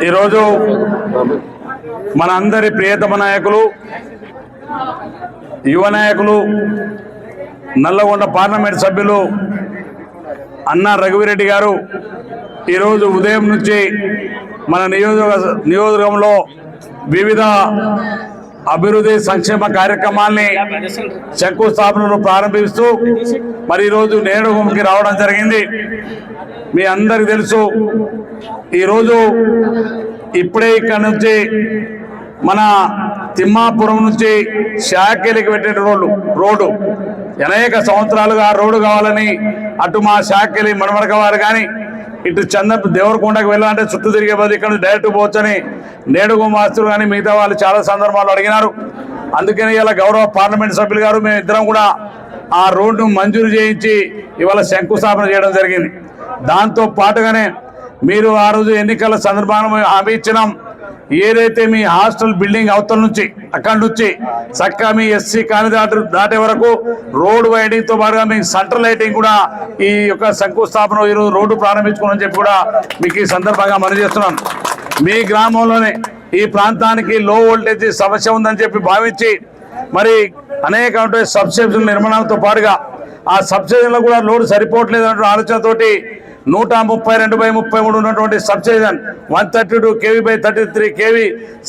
ఈరోజు మన అందరి ప్రియతమ నాయకులు యువ నాయకులు నల్లగొండ పార్లమెంట్ సభ్యులు అన్నా రఘువీరెడ్డి గారు ఈరోజు ఉదయం నుంచి మన నియోజకవర్గంలో వివిధ అభివృద్ధి సంక్షేమ కార్యక్రమాల్ని శంకుస్థాపనలు ప్రారంభిస్తూ మరి ఈరోజు నేడుగుంకి రావడం జరిగింది. మీ అందరికీ తెలుసు, ఈరోజు ఇప్పుడే ఇక్కడ నుంచి మన తిమ్మాపురం నుంచి శాఖలికి పెట్టిన రోడ్డు అనేక సంవత్సరాలుగా రోడ్డు కావాలని అటు మా శాఖలి మణమడక వారు కానీ ఇటు దేవరకొండకు వెళ్ళాలంటే చుట్టూ తిరిగే బదులు ఇక్కడ నుంచి డైరెక్ట్ పోవచ్చని నేడుగు మాస్టర్ కానీ మిగతా వాళ్ళు చాలా సందర్భాలు అడిగినారు. అందుకని ఇలా గౌరవ పార్లమెంట్ సభ్యులు గారు మేము ఇద్దరం కూడా ఆ రోడ్డును మంజూరు చేయించి ఇవాళ శంకుస్థాపన చేయడం జరిగింది. దాంతో పాటుగానే మీరు ఆ రోజు ఎన్నికల సందర్భంగా హామీ ఇచ్చినాం, ఏదైతే మీ హాస్టల్ బిల్డింగ్ అవతల నుంచి అక్కడి నుంచి చక్కగా మీ ఎస్సీ కాని దాటే వరకు రోడ్డు వైడింగ్ తో పాటుగా మీ సెంట్రల్ లైటింగ్ కూడా ఈ యొక్క శంకుస్థాపన ఈరోజు రోడ్డు ప్రారంభించుకోవాలని చెప్పి కూడా మీకు ఈ సందర్భంగా మనవి చేస్తున్నాను. మీ గ్రామంలోనే ఈ ప్రాంతానికి లో వోల్టేజ్ సమస్య ఉందని చెప్పి భావించి మరి అనేక సబ్స్టేషన్ నిర్మాణంతో పాటుగా ఆ సబ్స్టేషన్లో కూడా లోడ్ సరిపోవట్లేదు అనే ఆలోచనతోటి 132/33 ఉన్నటువంటి సబ్స్టేషన్ 132 kV/33 kV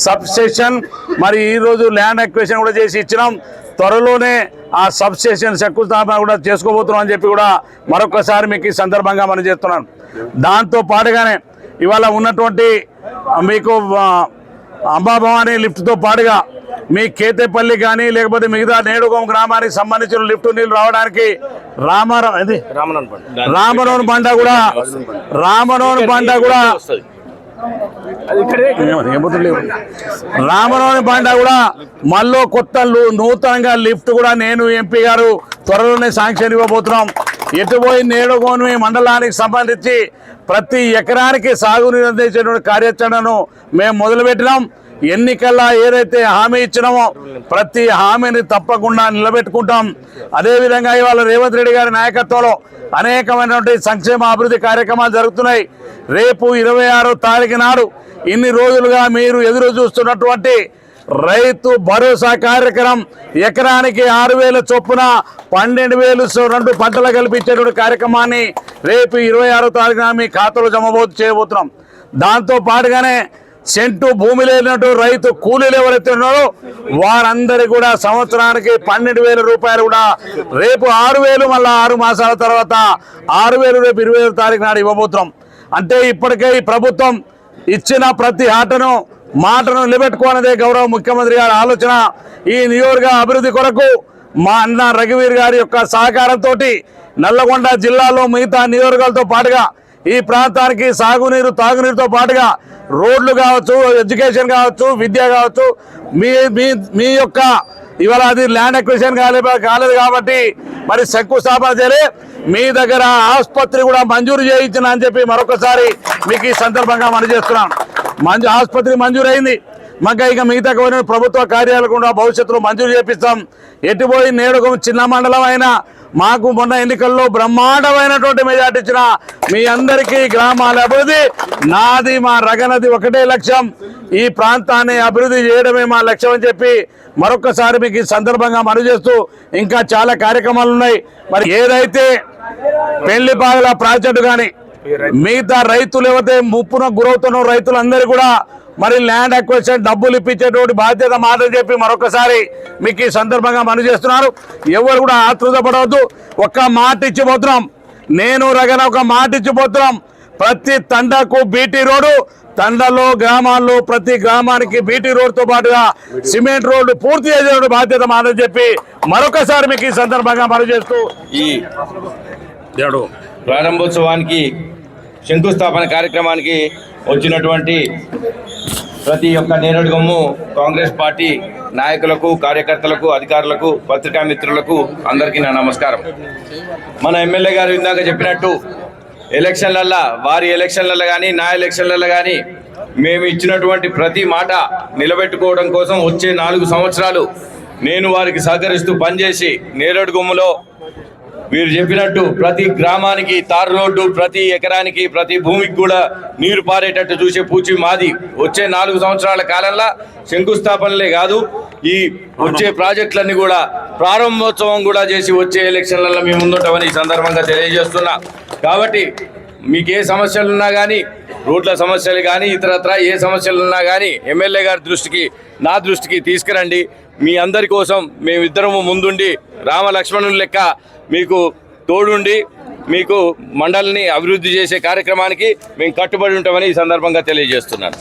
సబ్స్టేషన్ మరి ఈరోజు ల్యాండ్ అక్విజిషన్ కూడా చేసి ఇచ్చినాం. త్వరలోనే ఆ సబ్స్టేషన్ శంకుస్థాపన కూడా చేసుకోబోతున్నాం అని చెప్పి కూడా మరొకసారి మీకు ఈ సందర్భంగా మనం చేస్తున్నాను. దాంతో పాటుగానే ఇవాళ ఉన్నటువంటి మీకు అంబాభవాని లిఫ్ట్తో పాటుగా మీ కేతేపల్లి కానీ లేకపోతే మిగతా నేడుగోం గ్రామానికి సంబంధించిన లిఫ్ట్ నీళ్ళు రావడానికి రామనోన్ బండ కూడా మళ్ళీ కొత్త నూతనంగా లిఫ్ట్ కూడా నేను ఎంపీ గారు త్వరలోనే శాంక్షన్ ఇవ్వబోతున్నాం. ఎటుపోయి నేడుగోని మండలానికి సంబంధించి ప్రతి ఎకరానికి సాగునీరు అందించేటువంటి కార్యాచరణను మేము మొదలుపెట్టినాం. ఎన్నికల్లో ఏదైతే హామీ ఇచ్చినామో ప్రతి హామీని తప్పకుండా నిలబెట్టుకుంటాం. అదేవిధంగా ఇవాళ రేవంత్ రెడ్డి గారి నాయకత్వంలో అనేకమైనటువంటి సంక్షేమ అభివృద్ధి కార్యక్రమాలు జరుగుతున్నాయి. రేపు 26వ తారీఖు నాడు ఇన్ని రోజులుగా మీరు ఎదురు చూస్తున్నటువంటి రైతు భరోసా కార్యక్రమం ఎకరానికి 6,000 చొప్పున 12,000 2 పంటలు కల్పించేటువంటి కార్యక్రమాన్ని రేపు 26వ తారీఖున మీ ఖాతాలో చేయబోతున్నాం. దాంతో పాటుగానే సెంటు భూమి లేనట్టు రైతు కూలీలు ఎవరైతే ఉన్నారో వారందరికీ కూడా సంవత్సరానికి 12,000 రూపాయలు కూడా రేపు 6,000 మళ్ళీ 6 మాసాల తర్వాత 6,000 రేపు 20వ తారీఖు నాడు ఇవ్వబోతున్నాం. అంటే ఇప్పటికే ఈ ప్రభుత్వం ఇచ్చిన ప్రతి మాటను నిలబెట్టుకోనదే గౌరవ ముఖ్యమంత్రి గారి ఆలోచన. ఈ నియోజక అభివృద్ధి కొరకు మా అన్న రఘువీర్ గారి యొక్క సహకారంతో నల్లగొండ జిల్లాలో మిగతా నియోజకవర్గాలతో పాటుగా ఈ ప్రాంతానికి సాగునీరు తాగునీరుతో పాటుగా రోడ్లు కావచ్చు, ఎడ్యుకేషన్ కావచ్చు, విద్య కావచ్చు, మీ యొక్క ఇవాళ అది ల్యాండ్ అక్విజిషన్ కాలేదు కాబట్టి మరి శంకుస్థాపన చేయలే. మీ దగ్గర ఆసుపత్రి కూడా మంజూరు చేయించిన అని చెప్పి మరొకసారి మీకు ఈ సందర్భంగా మనం చేస్తున్నాం. ఆసుపత్రి మంజూరైంది. ఇక మిగతా ప్రభుత్వ కార్యాలయాలు కూడా భవిష్యత్తులో మంజూరు చేపిస్తాం. ఎటుపోయి నేడుగం చిన్న మండలం అయినా మాకు మొన్న ఎన్నికల్లో బ్రహ్మాండమైనటువంటి మెజార్టీ ఇచ్చిన మీ అందరికీ గ్రామాల అభివృద్ధి నాది, మా రగనది ఒకటే లక్ష్యం. ఈ ప్రాంతాన్ని అభివృద్ధి చేయడమే మా లక్ష్యం అని చెప్పి మరొకసారి మీకు ఈ సందర్భంగా మనవి చేస్తూ ఇంకా చాలా కార్యక్రమాలు ఉన్నాయి. మరి ఏదైతే పెళ్లిపాగల ప్రాజెక్టు కానీ మిగతా రైతులు ఏవైతే ముప్పున గురవుతున్న రైతులందరూ కూడా మరి ల్యాండ్ అక్విజిషన్ డబ్బులు ఇప్పించేటువంటి బాధ్యత మాటలు చెప్పి మరొకసారి మీకు ఈ సందర్భంగా మనవి చేస్తున్నారు. ఎవరు కూడా ఆతృతపడవద్దు. ఒక్క మాట ఇచ్చిపోతున్నాం, నేను రగన ఒక మాట ఇచ్చిపోతున్నాం. ప్రతి తండకు బీటీ రోడ్డు, తండలో గ్రామాల్లో ప్రతి గ్రామానికి బీటీ రోడ్డుతో పాటుగా సిమెంట్ రోడ్డు పూర్తి చేసే బాధ్యత మాటలు చెప్పి మరొకసారి మీకు ఈ సందర్భంగా మనవి చేస్తూ ఈ ప్రారంభోత్సవానికి శంకుస్థాపన కార్యక్రమానికి వచ్చినటువంటి ప్రతి ఒక్క నేరడుగమ్ము కాంగ్రెస్ పార్టీ నాయకులకు, కార్యకర్తలకు, అధికారులకు, పత్రికా మిత్రులకు అందరికీ నా నమస్కారం. మన ఎమ్మెల్యే గారు ఇందాక చెప్పినట్టు వారి ఎలక్షన్లలో కానీ నా ఎలక్షన్లలో కానీ మేము ఇచ్చినటువంటి ప్రతి మాట నిలబెట్టుకోవడం కోసం వచ్చే 4 సంవత్సరాలు నేను వారికి సహకరిస్తూ పనిచేసి నేరడుగమ్ములో వీరు చెప్పినట్టు ప్రతి గ్రామానికి తారు రోడ్డు, ప్రతి ఎకరానికి ప్రతి భూమికి కూడా నీరు పారేటట్టు చూసే పూచి మాది. వచ్చే 4 సంవత్సరాల కాలంలో శంకుస్థాపనలే కాదు, ఈ వచ్చే ప్రాజెక్టులన్నీ కూడా ప్రారంభోత్సవం కూడా చేసి వచ్చే ఎలక్షన్లలో మేము ముందుంటామని ఈ సందర్భంగా తెలియజేస్తున్నా. కాబట్టి మీకు ఏ సమస్యలున్నా కానీ, రోడ్ల సమస్యలు కానీ, ఇతరత్ర ఏ సమస్యలున్నా కానీ ఎమ్మెల్యే గారి దృష్టికి, నా దృష్టికి తీసుకురండి. మీ అందరి కోసం మేమిద్దరము ముందుండి రామలక్ష్మణుని లెక్క మీకు తోడుండి మీకు మండలిని అభివృద్ధి చేసే కార్యక్రమానికి మేము కట్టుబడి ఉంటామని ఈ సందర్భంగా తెలియజేస్తున్నాను.